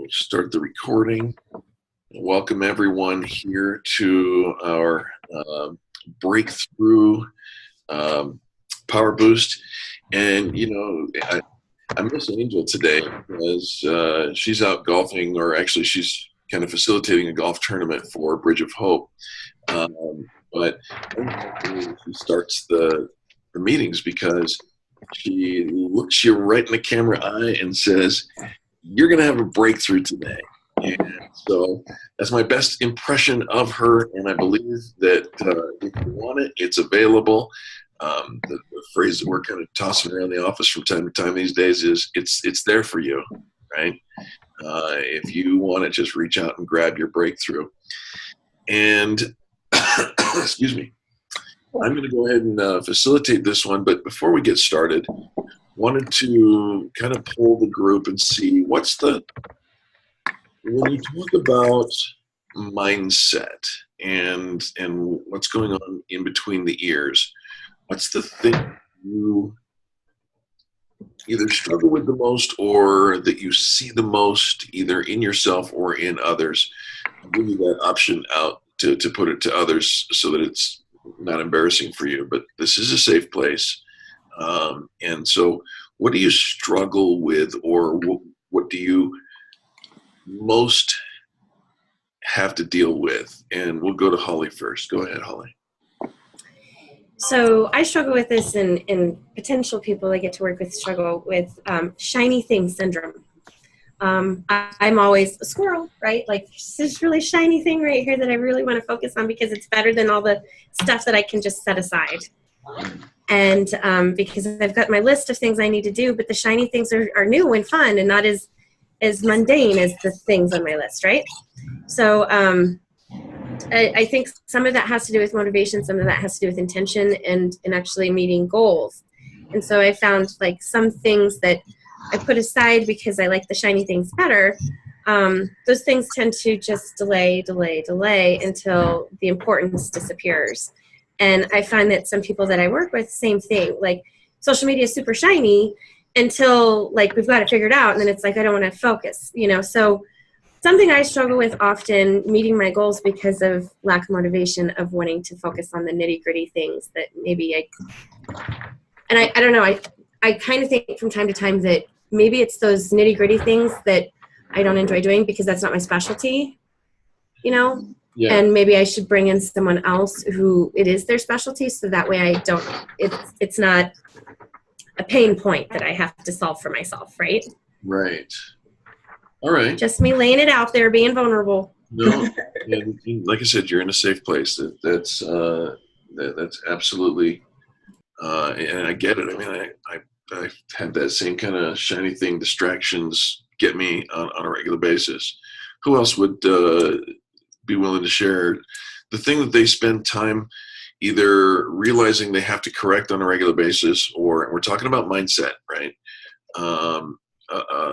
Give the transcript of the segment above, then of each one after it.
Start the recording. Welcome everyone here to our breakthrough power boost. And I miss Angel today because she's out golfing, or actually she's kind of facilitating a golf tournament for Bridge of Hope. But she starts the meetings because she looks you right in the camera eye and says, "You're going to have a breakthrough today." And so that's my best impression of her, and I believe that if you want it, it's available. The phrase that we're kind of tossing around the office from time to time these days is it's there for you, right? If you want it, just reach out and grab your breakthrough. And excuse me, I'm going to go ahead and facilitate this one. But before we get started, wanted to kind of poll the group and see when you talk about mindset and what's going on in between the ears, what's the thing you either struggle with the most or that you see the most, either in yourself or in others? I'll give you that option out to put it to others so that it's not embarrassing for you, but this is a safe place. And so what do you struggle with, or what do you most have to deal with? And we'll go to Holly first. Go ahead, Holly. So I struggle with this, and potential people I get to work with struggle with shiny thing syndrome. I'm always a squirrel, right? Like, this really shiny thing right here that I really want to focus on because it's better than all the stuff that I can just set aside. And because I've got my list of things I need to do, but the shiny things are new and fun and not as mundane as the things on my list, right? So I think some of that has to do with motivation, some of that has to do with intention and actually meeting goals. And so I found like some things that I put aside because I like the shiny things better. Those things tend to just delay until the importance disappears. And I find that some people that I work with, same thing. Like, social media is super shiny until like we've got it figured out, and then it's like I don't want to focus, So something I struggle with often, meeting my goals because of lack of motivation, of wanting to focus on the nitty-gritty things that maybe I don't know, I kind of think from time to time that maybe it's those nitty-gritty things that I don't enjoy doing because that's not my specialty, Yeah. And maybe I should bring in someone else who it is their specialty, so that way it's not a pain point that I have to solve for myself, right? Right. All right. Just me laying it out there, being vulnerable. No, and like I said, you're in a safe place. That's absolutely, and I get it. I mean, I have that same kind of shiny thing. Distractions get me on a regular basis. Who else would be willing to share the thing that they spend time either realizing they have to correct on a regular basis, or we're talking about mindset, right?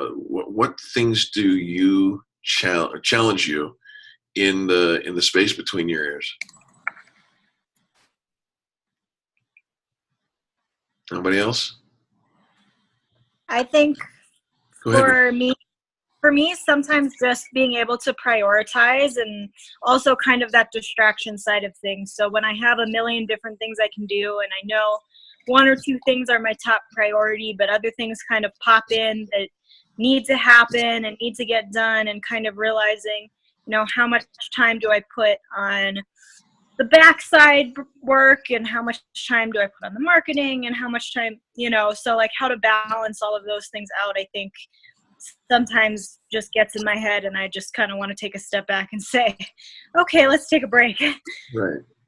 What things do you challenge you in the space between your ears? Nobody else? I think for me, sometimes just being able to prioritize, and also kind of that distraction side of things. So when I have a million different things I can do, and I know one or two things are my top priority, but other things kind of pop in that need to happen and need to get done, and kind of realizing, how much time do I put on the backside work, and how much time do I put on the marketing, and how much time, so like how to balance all of those things out, I think sometimes just gets in my head, and I just kind of want to take a step back and say, okay, let's take a break.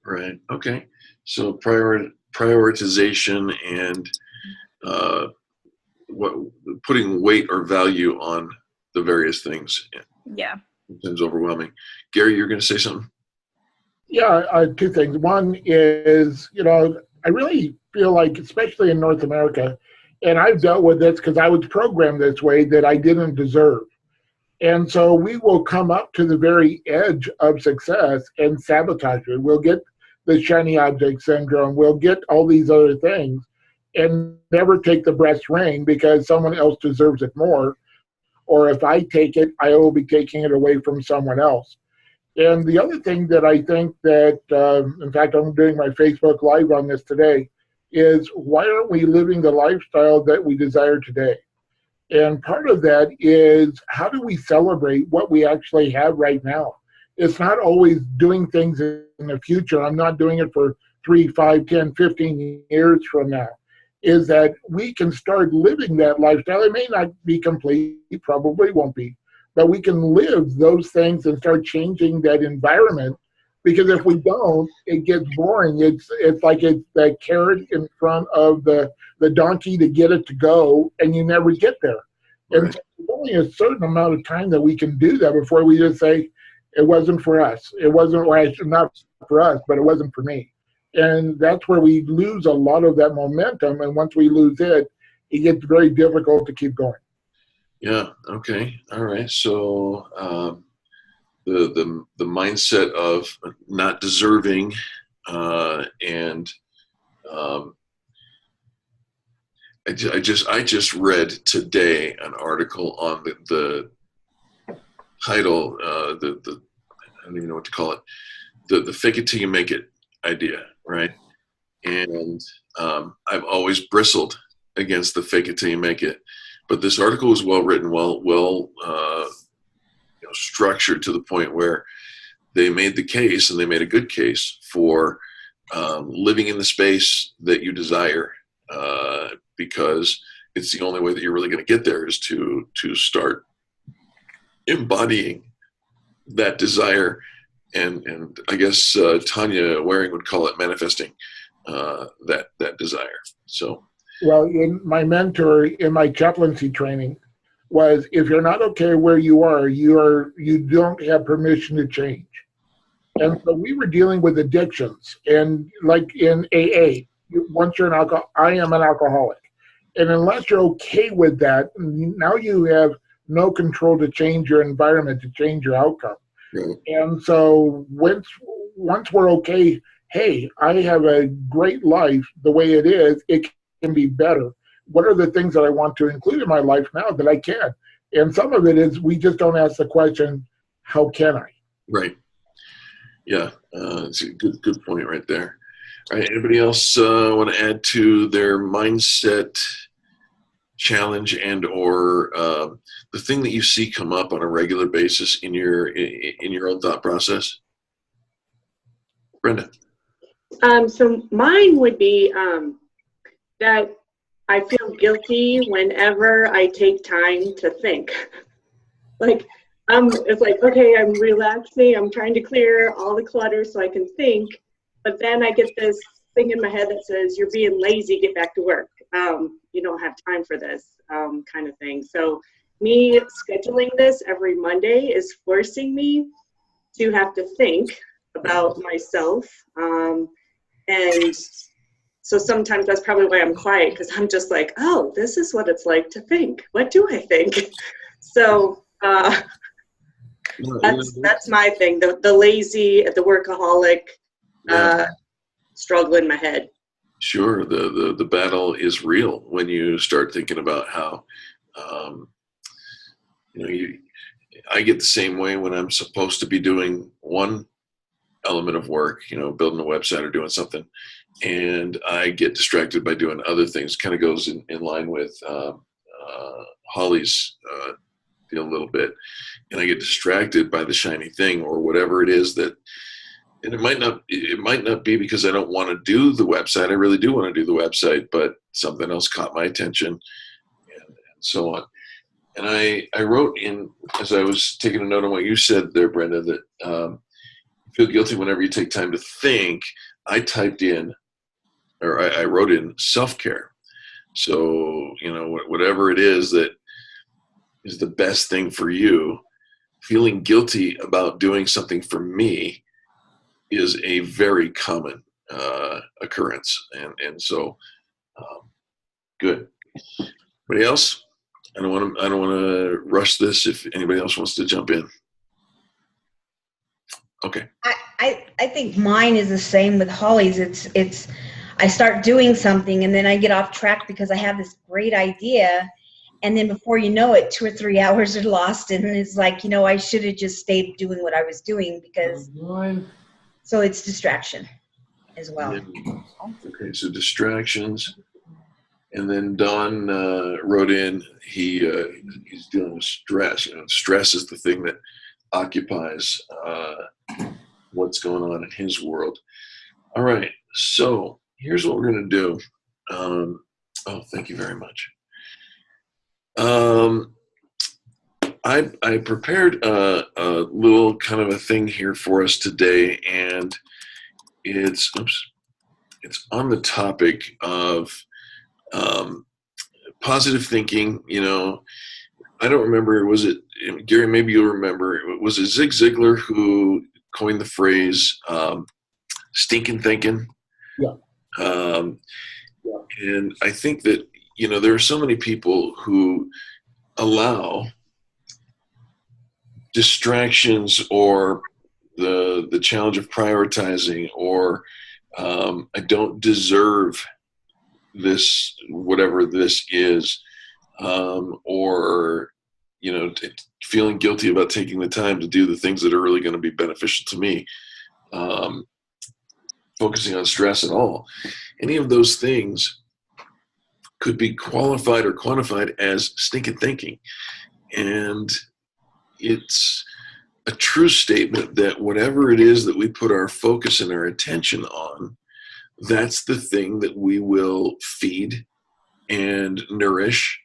Right. Okay. So prioritization and putting weight or value on the various things. Yeah. Sometimes overwhelming. Gary, you're going to say something? Yeah, two things. One is, I really feel like, especially in North America, and I've dealt with this because I was programmed this way, that I didn't deserve. And so we will come up to the very edge of success and sabotage it. We'll get the shiny object syndrome. We'll get all these other things and never take the breast ring because someone else deserves it more. or if I take it, I will be taking it away from someone else. And the other thing that I think that, in fact, I'm doing my Facebook Live on this today, is why aren't we living the lifestyle that we desire today? And part of that is, how do we celebrate what we actually have right now? It's not always doing things in the future. I'm not doing it for 3, 5, 10, 15 years from now. Is that we can start living that lifestyle. It may not be complete, probably won't be, but we can live those things and start changing that environment. Because if we don't, it gets boring. It's like it's the carrot in front of the donkey to get it to go, and you never get there. Right. And so there's only a certain amount of time that we can do that before we just say, it wasn't for us. It wasn't, well, not for us, but it wasn't for me. And that's where we lose a lot of that momentum. And once we lose it, it gets very difficult to keep going. Yeah. Okay. All right. So the mindset of not deserving, and I just read today an article on the title, I don't even know what to call it, the fake it till you make it idea, right? And I've always bristled against the fake it till you make it, but this article was well written, well structured, to the point where they made the case, and they made a good case for living in the space that you desire, because it's the only way that you're really going to get there, is to start embodying that desire. And I guess Tanya Waring would call it manifesting that desire. So, well, in my mentor in my chaplaincy training was, if you're not okay where you are, you don't have permission to change. And so we were dealing with addictions, and like in AA, once you're I am an alcoholic, and unless you're okay with that, now you have no control to change your environment, to change your outcome. right. And so once we're okay, hey, I have a great life the way it is, it can be better. What are the things that I want to include in my life now that I can? And some of it is, we just don't ask the question, how can I? Right. Yeah. It's a good point right there. All right. Anybody else want to add to their mindset challenge, and or the thing that you see come up on a regular basis in your own thought process? Brenda. So mine would be that I feel guilty whenever I take time to think. Like, it's like, okay, I'm relaxing, I'm trying to clear all the clutter so I can think, but then I get this thing in my head that says, you're being lazy, get back to work. You don't have time for this, kind of thing. So me scheduling this every Monday is forcing me to have to think about myself. And so sometimes that's probably why I'm quiet, because I'm just like, oh, this is what it's like to think. What do I think? So that's my thing, the lazy, the workaholic struggle in my head. Sure, the battle is real when you start thinking about how, I get the same way when I'm supposed to be doing one element of work, building a website or doing something, and I get distracted by doing other things. Kind of goes in line with Holly's deal a little bit, and I get distracted by the shiny thing or whatever it is that. And it might not be because I don't want to do the website. I really do want to do the website, but something else caught my attention, and so on. And I wrote in, as I was taking a note on what you said there, Brenda, that you feel guilty whenever you take time to think. I typed in, or I wrote in, self-care. So, whatever it is that is the best thing for you, feeling guilty about doing something for me is a very common occurrence, and so good. Anybody else? I don't want to rush this. If anybody else wants to jump in, okay. I think mine is the same with Holly's. It's I start doing something and then I get off track because I have this great idea, And then before you know it, 2 or 3 hours are lost, and it's like, I should have just stayed doing what I was doing, because so it's distraction as well. Okay, so distractions. And then Don wrote in, he's dealing with stress. Stress is the thing that occupies what's going on in his world. All right, so here's what we're going to do. Oh, thank you very much. I prepared a little kind of a thing here for us today, and it's on the topic of positive thinking. I don't remember, was it, Gary, maybe you'll remember, was it Zig Ziglar who coined the phrase stinkin' thinking? Yeah. And I think that, there are so many people who allow distractions or the challenge of prioritizing, or I don't deserve this, whatever this is, or feeling guilty about taking the time to do the things that are really going to be beneficial to me, focusing on stress and all. Any of those things could be qualified or quantified as stinking thinking. And it's a true statement that whatever it is that we put our focus and our attention on, that's the thing that we will feed and nourish,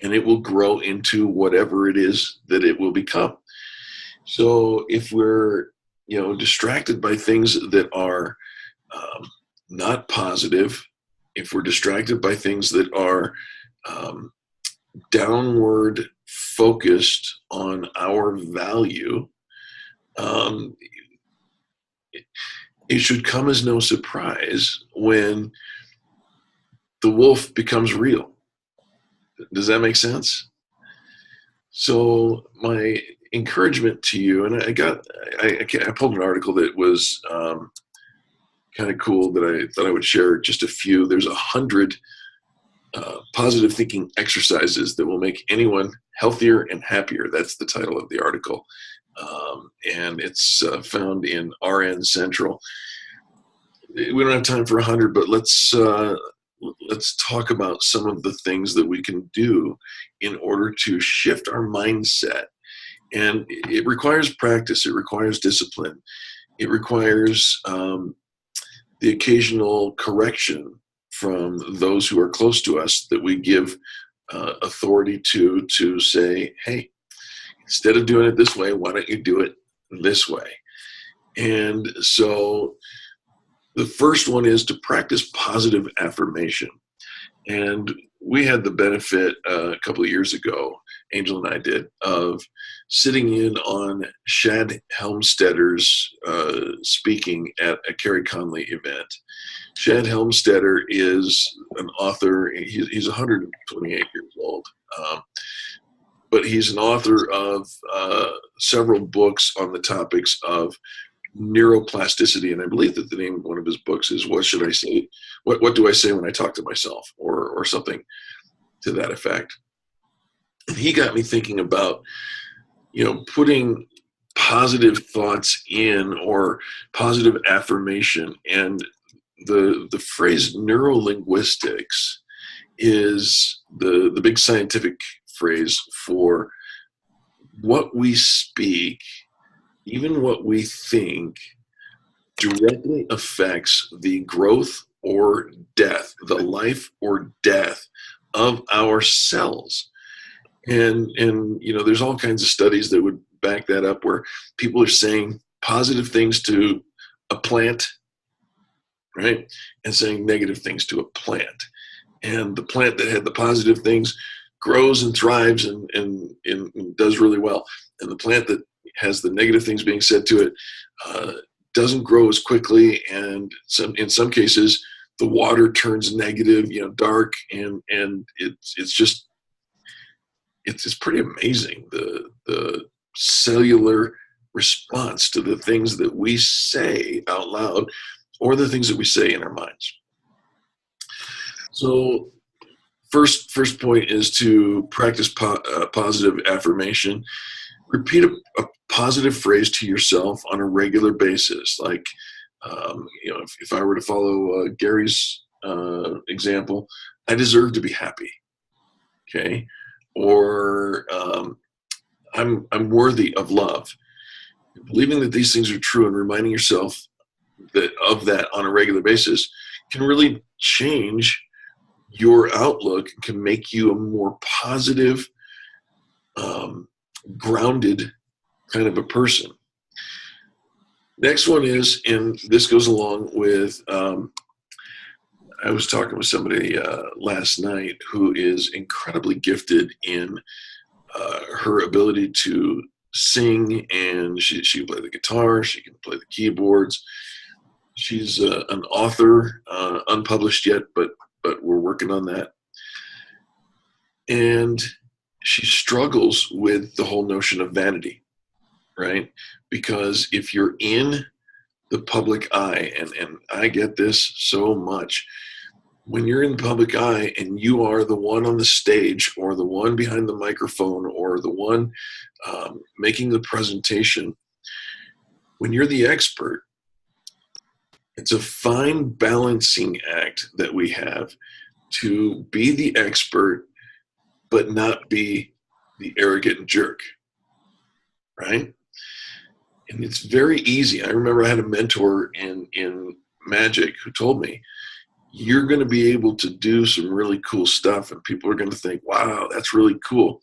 and it will grow into whatever it is that it will become. So if we're, distracted by things that are not positive, if we're distracted by things that are downward focused on our value, it should come as no surprise when the wolf becomes real. Does that make sense? So my encouragement to you, and I pulled an article that was kind of cool that I thought I would share just a few. There's 100 positive thinking exercises that will make anyone healthier and happier. That's the title of the article. And it's found in RN Central. We don't have time for 100, but let's talk about some of the things that we can do in order to shift our mindset. And it requires practice. It requires discipline. It requires the occasional correction from those who are close to us that we give authority to say, hey, instead of doing it this way, why don't you do it this way? And so the first one is to practice positive affirmation. And we had the benefit a couple of years ago, Angel and I did, of sitting in on Shad Helmstedter's speaking at a Carrie Conley event. Shad Helmstetter is an author. He's 128 years old. But he's an author of several books on the topics of neuroplasticity, and I believe that the name of one of his books is "What Should I Say? What Do I Say When I Talk to Myself?" or something to that effect. And he got me thinking about, putting positive thoughts in, or positive affirmation. And the phrase neurolinguistics is the big scientific phrase for what we speak, even what we think, directly affects the growth or death, the life or death of our cells. And there's all kinds of studies that would back that up, where people are saying positive things to a plant, right, and saying negative things to a plant. And the plant that had the positive things grows and thrives and does really well. And the plant that has the negative things being said to it doesn't grow as quickly, and in some cases the water turns negative, dark, and it's pretty amazing, the cellular response to the things that we say out loud, or the things that we say in our minds. So first point is to practice positive affirmation. Repeat a positive phrase to yourself on a regular basis. Like, if I were to follow Gary's example, I deserve to be happy. Okay. Or I'm worthy of love. Believing that these things are true and reminding yourself of that on a regular basis can really change your outlook and can make you a more positive, grounded kind of a person. Next one is, and this goes along with, I was talking with somebody last night who is incredibly gifted in her ability to sing, and she can play the guitar, she can play the keyboards. She's an author, unpublished yet, but we're working on that. And she struggles with the whole notion of vanity, right? Because if you're in the public eye, and I get this so much, when you're in the public eye and you are the one on the stage or the one behind the microphone or the one making the presentation, when you're the expert, it's a fine balancing act that we have to be the expert but not be the arrogant jerk, right? And it's very easy. I remember I had a mentor in magic who told me, you're going to be able to do some really cool stuff and people are going to think, wow, that's really cool.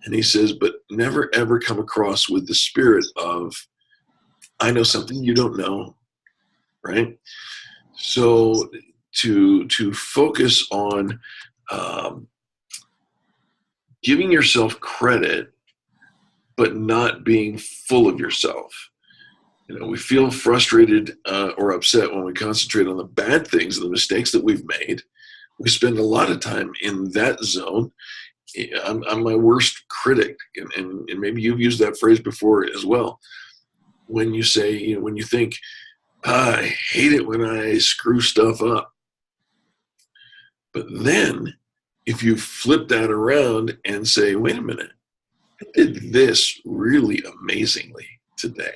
And he says, but never ever come across with the spirit of, I know something you don't know, right? So to focus on giving yourself credit, but not being full of yourself. We feel frustrated or upset when we concentrate on the bad things, the mistakes that we've made. We spend a lot of time in that zone. I'm my worst critic, and maybe you've used that phrase before as well. When you say, when you think, I hate it when I screw stuff up. But then if you flip that around and say, wait a minute, I did this really amazingly today.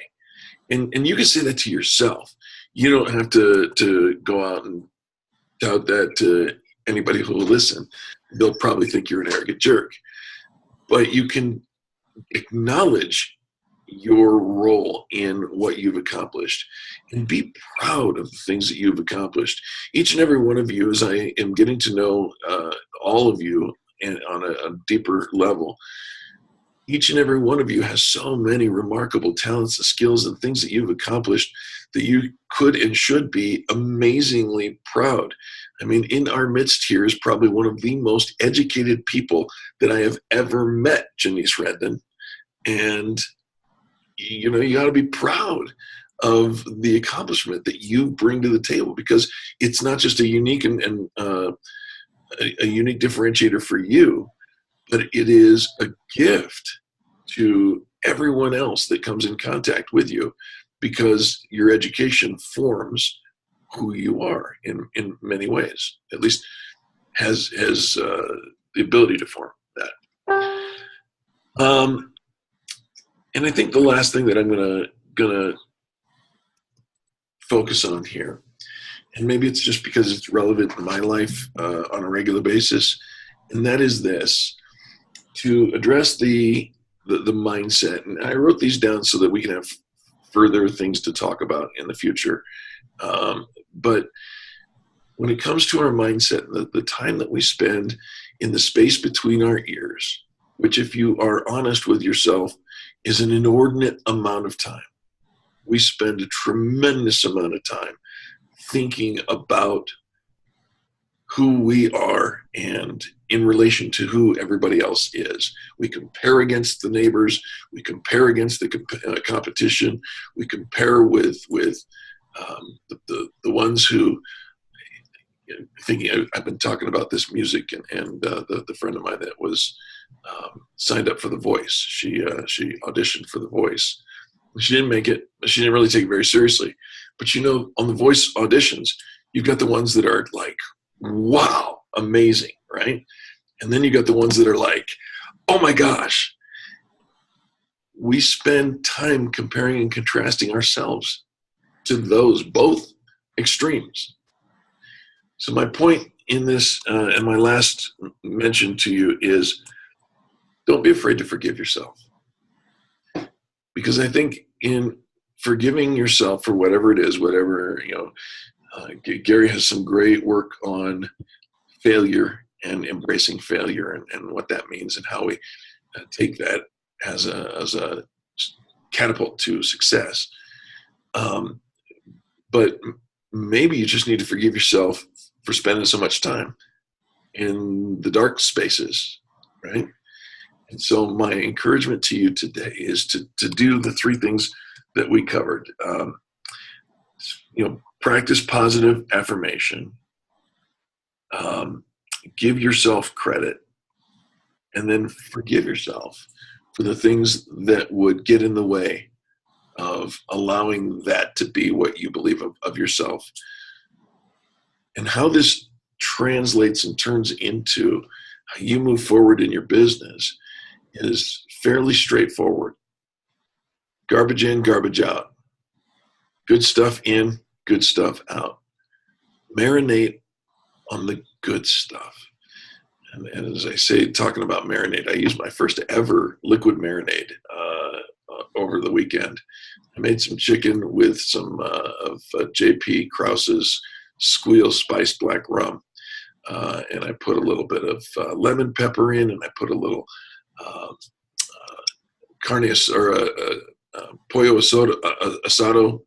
And you can say that to yourself. You don't have to go out and tout that to anybody who will listen. They'll probably think you're an arrogant jerk. But you can acknowledge your role in what you've accomplished and be proud of the things that you've accomplished. Each and every one of you, as I am getting to know all of you and on a deeper level, each and every one of you has so many remarkable talents and skills and things that you've accomplished that you could and should be amazingly proud. I mean, in our midst here is probably one of the most educated people that I have ever met, Janice Redden. And, you got to be proud of the accomplishment that you bring to the table, because it's not just a unique and a unique differentiator for you, but it is a gift to everyone else that comes in contact with you, because your education forms who you are in many ways, at least has the ability to form that. And I think the last thing that I'm gonna focus on here, and maybe it's just because it's relevant in my life on a regular basis, and that is this: to address the mindset. And I wrote these down so that we can have further things to talk about in the future. But when it comes to our mindset, the time that we spend in the space between our ears, which, if you are honest with yourself, is an inordinate amount of time. We spend a tremendous amount of time thinking about who we are and in relation to who everybody else is. We compare against the neighbors. We compare against the competition. We compare with the ones who, thinking, I've been talking about this music and the friend of mine that was signed up for The Voice. She auditioned for The Voice. She didn't make it. She didn't really take it very seriously. But on The Voice auditions, you've got the ones that are like, wow, amazing. right? And then you got the ones that are like, oh my gosh, we spend time comparing and contrasting ourselves to those both extremes. So my point in this, and my last mention to you is, don't be afraid to forgive yourself. Because I think in forgiving yourself for whatever it is, whatever, Gary has some great work on failure and embracing failure and what that means and how we take that as a catapult to success. But maybe you just need to forgive yourself for spending so much time in the dark spaces, right? And so my encouragement to you today is to do the three things that we covered. Practice positive affirmation, give yourself credit, and then forgive yourself for the things that would get in the way of allowing that to be what you believe of yourself. And how this translates and turns into how you move forward in your business is fairly straightforward. Garbage in, garbage out. Good stuff in, good stuff out. Marinate on the good stuff. And as I say, talking about marinade, I used my first ever liquid marinade over the weekend. I made some chicken with some of J.P. Krause's Squeal Spiced Black Rum. And I put a little bit of lemon pepper in, and I put a little carne or pollo asado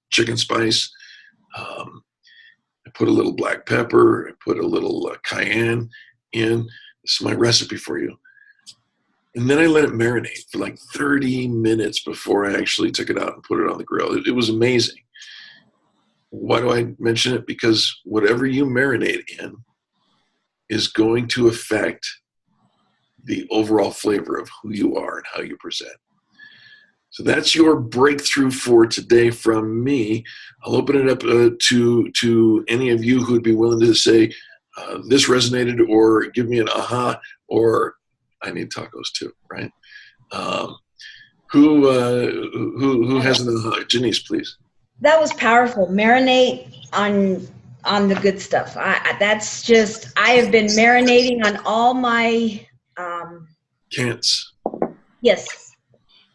chicken spice. I put a little black pepper. I put a little cayenne in. This is my recipe for you. And then I let it marinate for like 30 minutes before I actually took it out and put it on the grill. It was amazing. Why do I mention it? Because whatever you marinate in is going to affect the overall flavor of who you are and how you present. So that's your breakthrough for today from me. I'll open it up to any of you who would be willing to say, this resonated, or give me an aha, or I need tacos too, right? Who has an aha? Janice, please. That was powerful. Marinate on the good stuff. That's just, I have been marinating on all my Can'ts. Yes.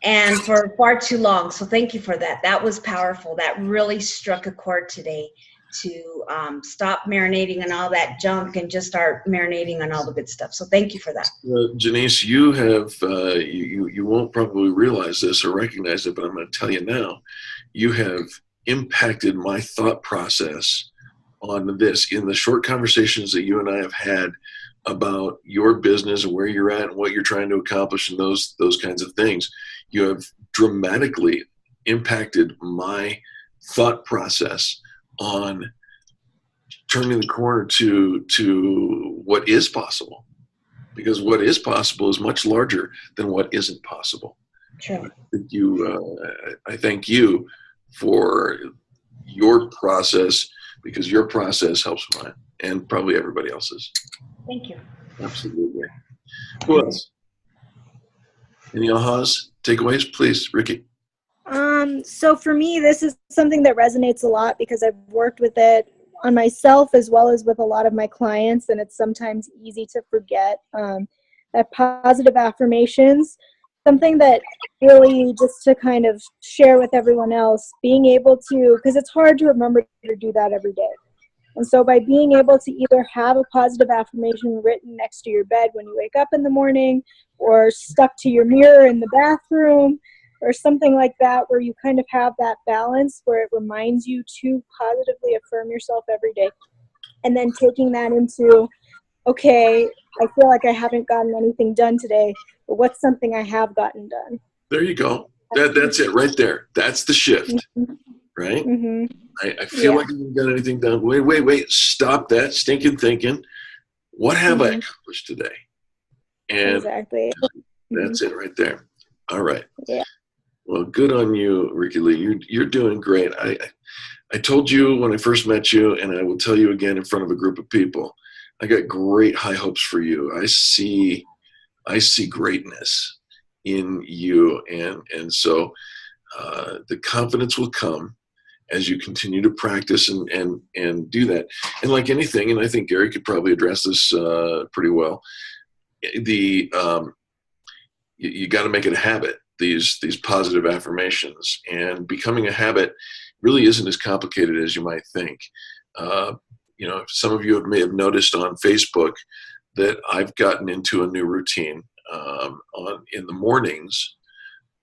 And for far too long. So thank you for that. That was powerful. That really struck a chord today, to stop marinating on all that junk and just start marinating on all the good stuff. So thank you for that. Janice, you have, you won't probably realize this or recognize it, but I'm going to tell you now, you have impacted my thought process on this in the short conversations that you and I have had about your business and where you're at and what you're trying to accomplish and those kinds of things. You have dramatically impacted my thought process on turning the corner to what is possible, because what is possible is much larger than what isn't possible. True. I thank you for your process, because your process helps mine and probably everybody else's. Thank you. Absolutely. Who else? Any ahas, takeaways, please, Ricky? So for me, this is something that resonates a lot because I've worked with it on myself as well as with a lot of my clients, and it's sometimes easy to forget that positive affirmations, something that really, just to kind of share with everyone else, being able to, because it's hard to remember to do that every day. And so by being able to either have a positive affirmation written next to your bed when you wake up in the morning, or stuck to your mirror in the bathroom, or something like that, where you kind of have that balance where it reminds you to positively affirm yourself every day. And then taking that into, okay, I feel like I haven't gotten anything done today, but what's something I have gotten done? There you go. That's it right there. That's the shift, Mm-hmm. right? Mm-hmm. I feel like I haven't got anything done. Wait. Stop that stinking thinking. What have I accomplished today? And exactly. That's it right there. All right. Yeah. Well, good on you, Ricky Lee. You're doing great. I told you when I first met you, and I will tell you again in front of a group of people, I got great high hopes for you. I see greatness in you, and so the confidence will come as you continue to practice and do that. And like anything, and I think Gary could probably address this pretty well. You got to make it a habit. These positive affirmations, and becoming a habit really isn't as complicated as you might think. Some of you may have noticed on Facebook that I've gotten into a new routine. In the mornings,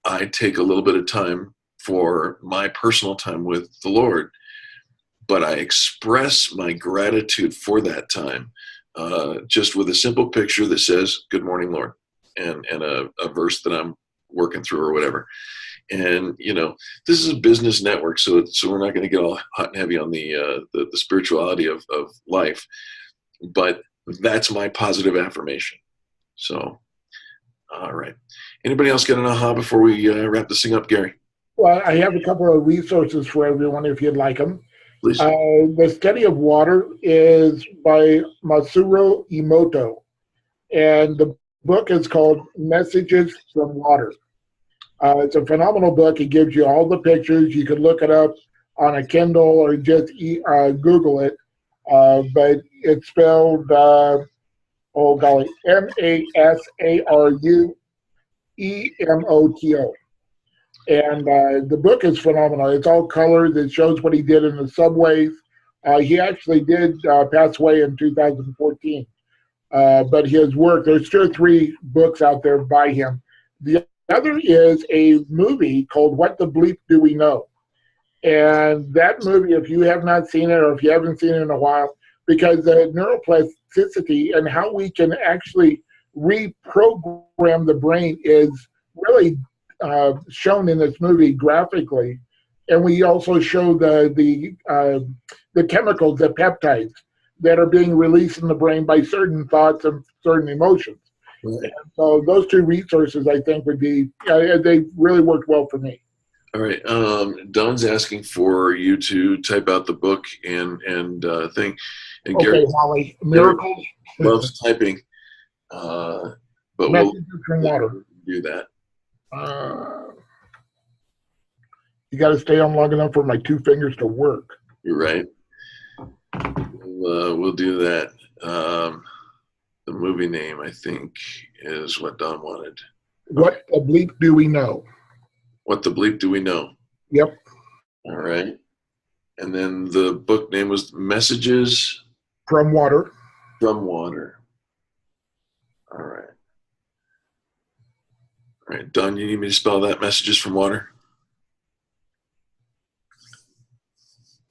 I take a little bit of time for my personal time with the Lord, but I express my gratitude for that time just with a simple picture that says, "Good morning, Lord," and a verse that I'm working through or whatever. And this is a business network, so we're not going to get all hot and heavy on the spirituality of life, but that's my positive affirmation. So, all right. Anybody else get an aha before we wrap this thing up, Gary? Well, I have a couple of resources for everyone if you'd like them. Please. The Study of Water is by Masaru Emoto, and the book is called Messages from Water. It's a phenomenal book. It gives you all the pictures. You can look it up on a Kindle or just Google it. But it's spelled, Masaruemoto. And the book is phenomenal. It's all colored. It shows what he did in the subways. He actually did pass away in 2014. But his work, there's 2 or 3 books out there by him. The other is a movie called What the Bleep Do We Know? And that movie, if you have not seen it or if you haven't seen it in a while, because the neuroplasticity and how we can actually reprogram the brain is really shown in this movie graphically. And we also show the chemicals, the peptides that are being released in the brain by certain thoughts and certain emotions. Right. So those 2 resources, I think, would be, they really worked well for me. All right. Don's asking for you to type out the book and thing. And okay, Gary, Holly, miracles. Loves typing. But we'll do that. You got to stay on long enough for my 2 fingers to work. You're right. We'll do that. The movie name, I think, is what Don wanted. What the bleep do we know? What the bleep do we know? Yep. All right. And then the book name was Messages from Water. From Water. All right. All right, Don, you need me to spell that? Messages from Water?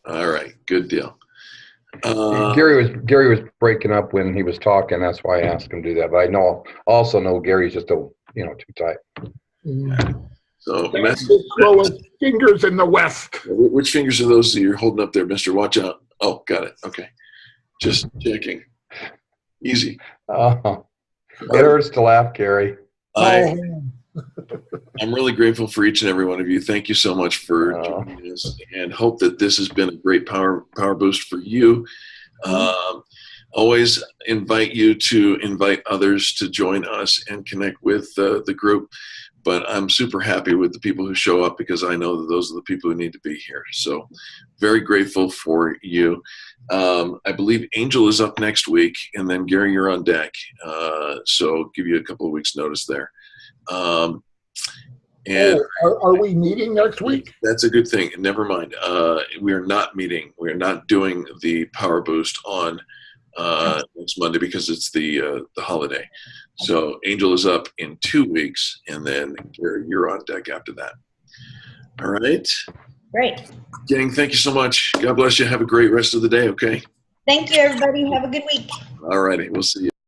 All right, good deal. Gary was breaking up when he was talking. That's why I asked him to do that. But I also know Gary's just too tight. Yeah. So slowest fingers in the West. Which fingers are those that you're holding up there, Mister? Watch out! Oh, got it. Okay, just checking. Easy. It hurts to laugh, Gary. I'm really grateful for each and every one of you. Thank you so much for joining us, and hope that this has been a great power boost for you. Always invite you to invite others to join us and connect with the group. But I'm super happy with the people who show up, because I know that those are the people who need to be here. So very grateful for you. I believe Angel is up next week, and then Gary, you're on deck. So give you a couple of weeks notice there. And are we meeting next week? That's a good thing. Never mind. We are not meeting. We are not doing the Power Boost on next Monday, because it's the holiday. So Angel is up in 2 weeks, and then Gary, you're on deck after that. All right. Great. Gang, thank you so much. God bless you. Have a great rest of the day, okay? Thank you, everybody. Have a good week. All righty. We'll see you.